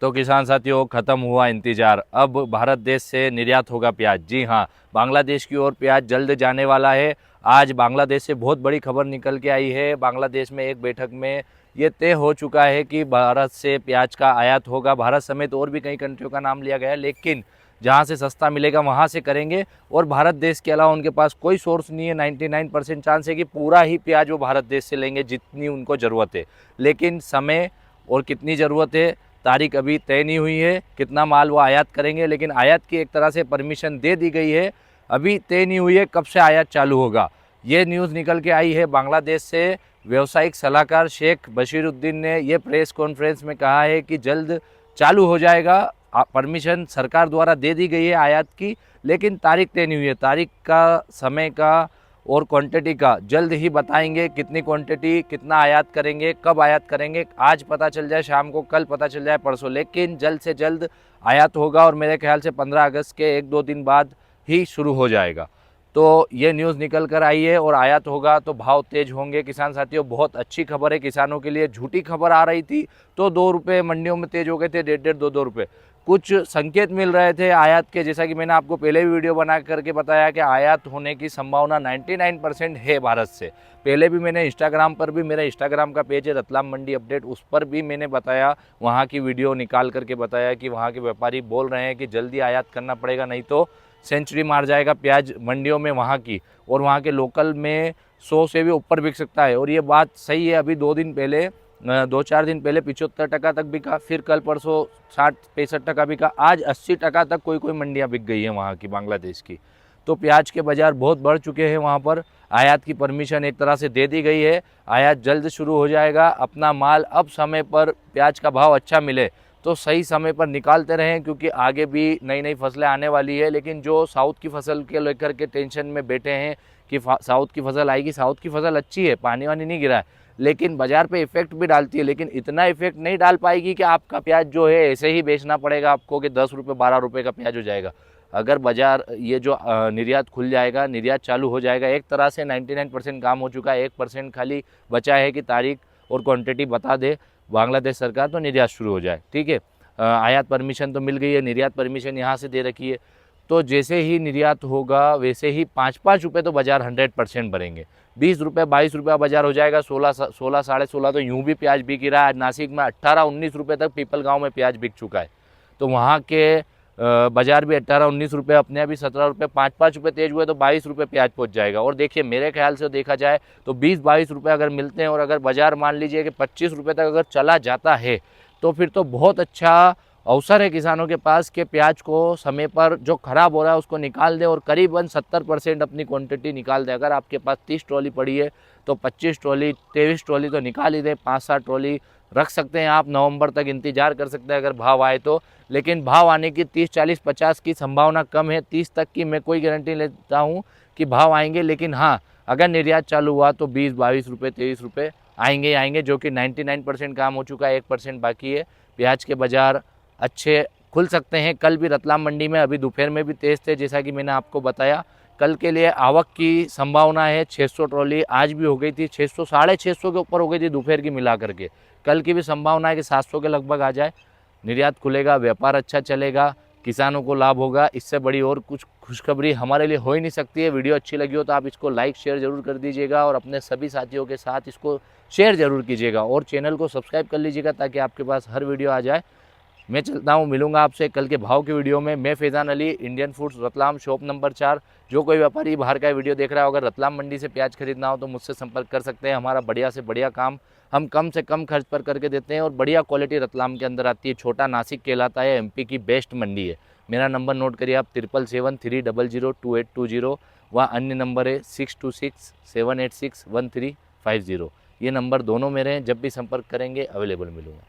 तो किसान साथियों, खत्म हुआ इंतजार। अब भारत देश से निर्यात होगा प्याज। जी हाँ, बांग्लादेश की ओर प्याज जल्द जाने वाला है। आज बांग्लादेश से बहुत बड़ी खबर निकल के आई है। बांग्लादेश में एक बैठक में ये तय हो चुका है कि भारत से प्याज का आयात होगा। भारत समेत और भी कई कंट्रियों का नाम लिया गया है, लेकिन जहाँ से सस्ता मिलेगा वहाँ से करेंगे। और भारत देश के अलावा उनके पास कोई सोर्स नहीं है। 99% चांस है कि पूरा ही प्याज वो भारत देश से लेंगे, जितनी उनको ज़रूरत है। लेकिन समय और कितनी ज़रूरत है, तारीख अभी तय नहीं हुई है, कितना माल वो आयात करेंगे। लेकिन आयात की एक तरह से परमिशन दे दी गई है। अभी तय नहीं हुई है कब से आयात चालू होगा। ये न्यूज़ निकल के आई है बांग्लादेश से। व्यवसायिक सलाहकार शेख बशीरुद्दीन ने ये प्रेस कॉन्फ्रेंस में कहा है कि जल्द चालू हो जाएगा। परमिशन सरकार द्वारा दे दी गई है आयात की, लेकिन तारीख तय नहीं हुई है। तारीख का, समय का और क्वांटिटी का जल्द ही बताएंगे। कितनी क्वांटिटी, कितना आयात करेंगे, कब आयात करेंगे, आज पता चल जाए शाम को, कल पता चल जाए परसों, लेकिन जल्द से जल्द आयात होगा। और मेरे ख्याल से 15 अगस्त के 1-2 दिन बाद ही शुरू हो जाएगा। तो ये न्यूज़ निकल कर आई है और आयात होगा तो भाव तेज होंगे। किसान साथियों, बहुत अच्छी खबर है किसानों के लिए। झूठी खबर आ रही थी तो 2 रुपये मंडियों में तेज हो गए थे, 1.5, 2 रुपये। कुछ संकेत मिल रहे थे आयात के, जैसा कि मैंने आपको पहले भी वीडियो बना करके बताया कि आयात होने की संभावना 99% है भारत से। पहले भी मैंने इंस्टाग्राम पर भी, मेरा इंस्टाग्राम का पेज है रतलाम मंडी अपडेट, उस पर भी मैंने बताया, वहाँ की वीडियो निकाल करके बताया कि वहाँ के व्यापारी बोल रहे हैं कि जल्दी आयात करना पड़ेगा, नहीं तो सेंचुरी मार जाएगा प्याज मंडियों में वहाँ की। और वहाँ के लोकल में 100 से भी ऊपर बिक सकता है। और ये बात सही है। अभी 2-4 दिन पहले 75% तक बिका, फिर कल परसों 60-65% बिका, आज 80% तक कोई कोई मंडियाँ बिक गई हैं वहाँ की, बांग्लादेश की। तो प्याज के बाज़ार बहुत बढ़ चुके हैं वहाँ पर। आयात की परमिशन एक तरह से दे दी गई है। आयात जल्द शुरू हो जाएगा। अपना माल अब समय पर, प्याज का भाव अच्छा मिले तो सही समय पर निकालते रहें, क्योंकि आगे भी नई नई फसलें आने वाली है। लेकिन जो साउथ की फसल के लेकर के टेंशन में बैठे हैं कि साउथ की फसल आएगी, साउथ की फसल अच्छी है, पानी वानी नहीं गिरा है, लेकिन बाज़ार पे इफेक्ट भी डालती है। लेकिन इतना इफेक्ट नहीं डाल पाएगी कि आपका प्याज जो है ऐसे ही बेचना पड़ेगा आपको कि 10 रुपये 12 रुपये का प्याज हो जाएगा। अगर बाज़ार, ये जो निर्यात खुल जाएगा, निर्यात चालू हो जाएगा, एक तरह से 99% काम हो चुका है। 1% खाली बचा है कि तारीख और क्वांटिटी बता दे बांग्लादेश सरकार, तो निर्यात शुरू हो जाए। ठीक है, आयात परमिशन तो मिल गई है, निर्यात परमिशन यहाँ से दे रखी है। तो जैसे ही निर्यात होगा वैसे ही 5-5 रुपये तो बाज़ार 100% भरेंगे। 20 रुपये 22 रुपये बाज़ार हो जाएगा। 16 साढ़े 16 तो यूँ भी प्याज बिक ही रहा है। आज नासिक में 18-19 रुपये तक पीपल गाँव में प्याज बिक चुका है। तो वहाँ के बाज़ार भी 18-19 रुपये, अपने अभी 17 रुपये, 5-5 रुपये तेज हुए तो 22 रुपये प्याज पहुँच जाएगा। और देखिए, मेरे ख्याल से देखा जाए तो 20-22 रुपये अगर मिलते हैं, और अगर बाज़ार मान लीजिए कि 25 रुपये तक अगर चला जाता है, तो फिर तो बहुत अच्छा अवसर है किसानों के पास कि प्याज को समय पर जो ख़राब हो रहा है उसको निकाल दे और करीबन 70% अपनी क्वांटिटी निकाल दे। अगर आपके पास 30 ट्रॉली पड़ी है तो 25 ट्रॉली 23 ट्रॉली तो निकाल ही दे। 5-7 ट्रॉली रख सकते हैं आप, नवंबर तक इंतज़ार कर सकते हैं अगर भाव आए तो। लेकिन भाव आने की 30-40-50 की संभावना कम है। 30 तक की मैं कोई गारंटी लेता हूँ कि भाव आएंगे। लेकिन हाँ, अगर निर्यात चालू हुआ तो 20-22 रुपये 23 रुपये आएंगे, जो कि 99% काम हो चुका है, 1% बाकी है। प्याज के बाज़ार अच्छे खुल सकते हैं। कल भी रतलाम मंडी में अभी दोपहर में भी तेज़ थे, जैसा कि मैंने आपको बताया। कल के लिए आवक की संभावना है 600 ट्रॉली, आज भी हो गई थी 600, 650 के ऊपर हो गई थी दोपहर की मिला करके। कल की भी संभावना है कि 700 के लगभग आ जाए। निर्यात खुलेगा, व्यापार अच्छा चलेगा, किसानों को लाभ होगा। इससे बड़ी और कुछ खुशखबरी हमारे लिए हो ही नहीं सकती है। वीडियो अच्छी लगी हो तो आप इसको लाइक शेयर ज़रूर कर दीजिएगा और अपने सभी साथियों के साथ इसको शेयर ज़रूर कीजिएगा और चैनल को सब्सक्राइब कर लीजिएगा ताकि आपके पास हर वीडियो आ जाए। मैं चलता हूँ, मिलूंगा आपसे कल के भाव की वीडियो में। मैं Faizan Ali, Indian foods Ratlam, shop number 4। जो कोई व्यापारी बाहर का वीडियो देख रहा हो, अगर रतलाम मंडी से प्याज खरीदना हो तो मुझसे संपर्क कर सकते हैं। हमारा बढ़िया से बढ़िया काम हम कम से कम खर्च पर करके देते हैं और बढ़िया क्वालिटी रतलाम के अंदर आती है। छोटा नासिक कहलाता है, एमपी की बेस्ट मंडी है। मेरा नंबर नोट करिए आप, 7773002820। वह अन्य नंबर है 6267861350। ये नंबर दोनों मेरे हैं, जब भी संपर्क करेंगे अवेलेबल मिलूँगा।